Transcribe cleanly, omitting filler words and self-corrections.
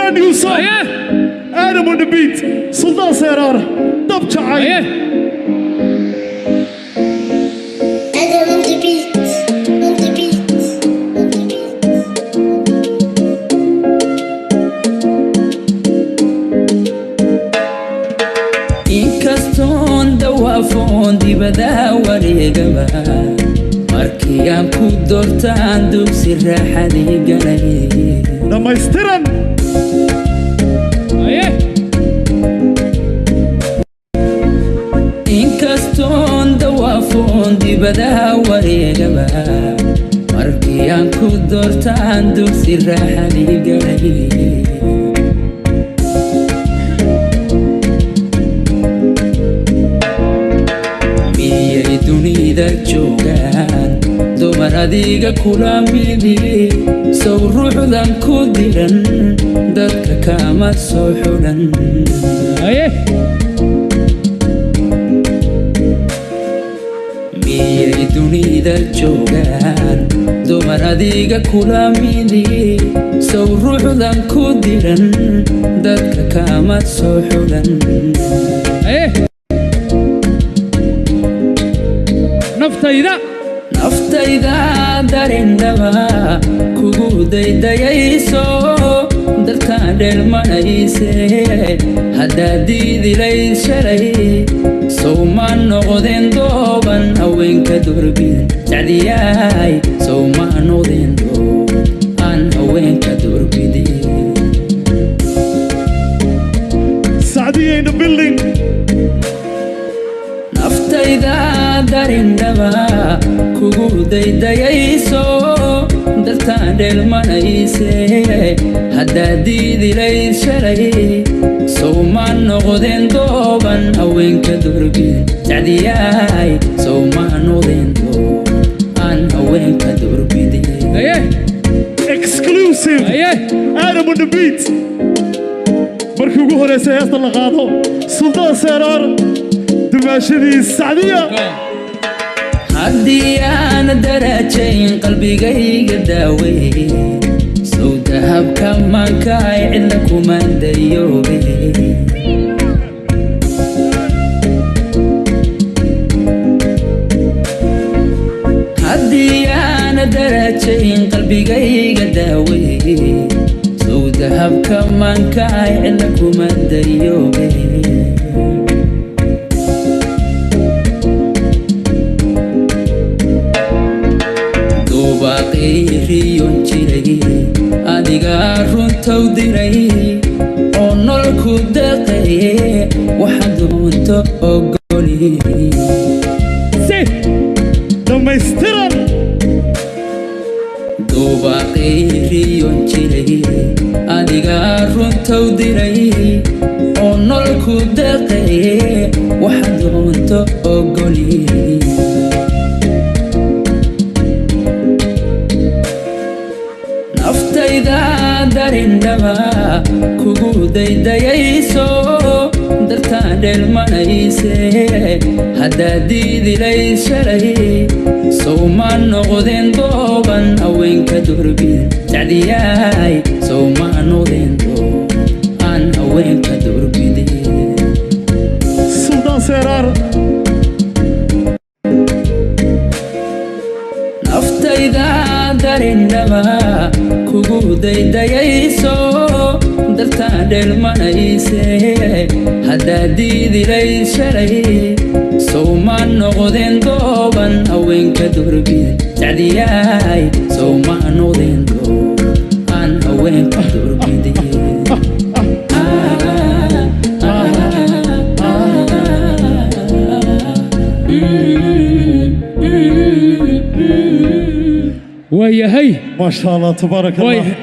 brand new song. Adam on the beat. Sultan Serar. Dub Chai. Adam on the beat. On the beat. On the beat. Inkaston dawaafon dibada wareegaba markii aan ku doortaan dugsi raaxadii galay dhamaystiran inkaston dawaafon dibada wareegaba markii aan ku doortaan dugsi raaxadii galay dunida joogaan dumar adiga kula midi sow ruuxdan ku diran dadka kama soo xulan miyay dunida joogaan dumar adiga kula midi sow ruuxdan ku diran dadka kama soo xulan naftayda darindhaba kugu daydayayso dalkaan dheelmanayse haddaad diidilayd shalay sow ma noqdeen dooban haweenka durbin sacdiyaay sow ma noqdeen doob aan haweenka durbidin Sadia in the building. naftayda darindhaba kugu daydayayso dalkaan dheelmanayse haddaad diidilayd shalay sow ma noqdeen dooban haweenka durbin sacdiyaay sow ma noqdeen doob aan haweenka durbidin Exclusive. Adam on the beat. markii ugu horeysay heesta la qaado Sultan Serar dumaashadii Sadia. haddii aan darajayn qalbigayga daawey sow dahabka maankaay cidla kuma dayoobe haddii aan darajayn qalbigayga daawey sow dahabka maankaay cidla kuma dayoobe riyon jiray adiga runtow diray oo nololku deeqay waxaad doonto ogoli dhamaystiran dubaaqay riyon jiray adiga runtow diray oo nololku deeqay waxaad doonto ogoli naftayda darindhaba kugu daydayayso dalkaan dheelmanayse haddaad diidilayd shalay sow ma noqdeen dooban haweenka durbin sacdiyaay sow ma noqdeen doob aan haweenka durbidin Sultan Serar. naftayda darindhaba kugu daydayayso dalkaan dheelmanayse haddaad diidilayd shalay sow ma noqdeen dooban haweenka durbin sacdiyaay sow ma noqdeen doob aan haweenka durbidin ما شاء الله تبارك الله.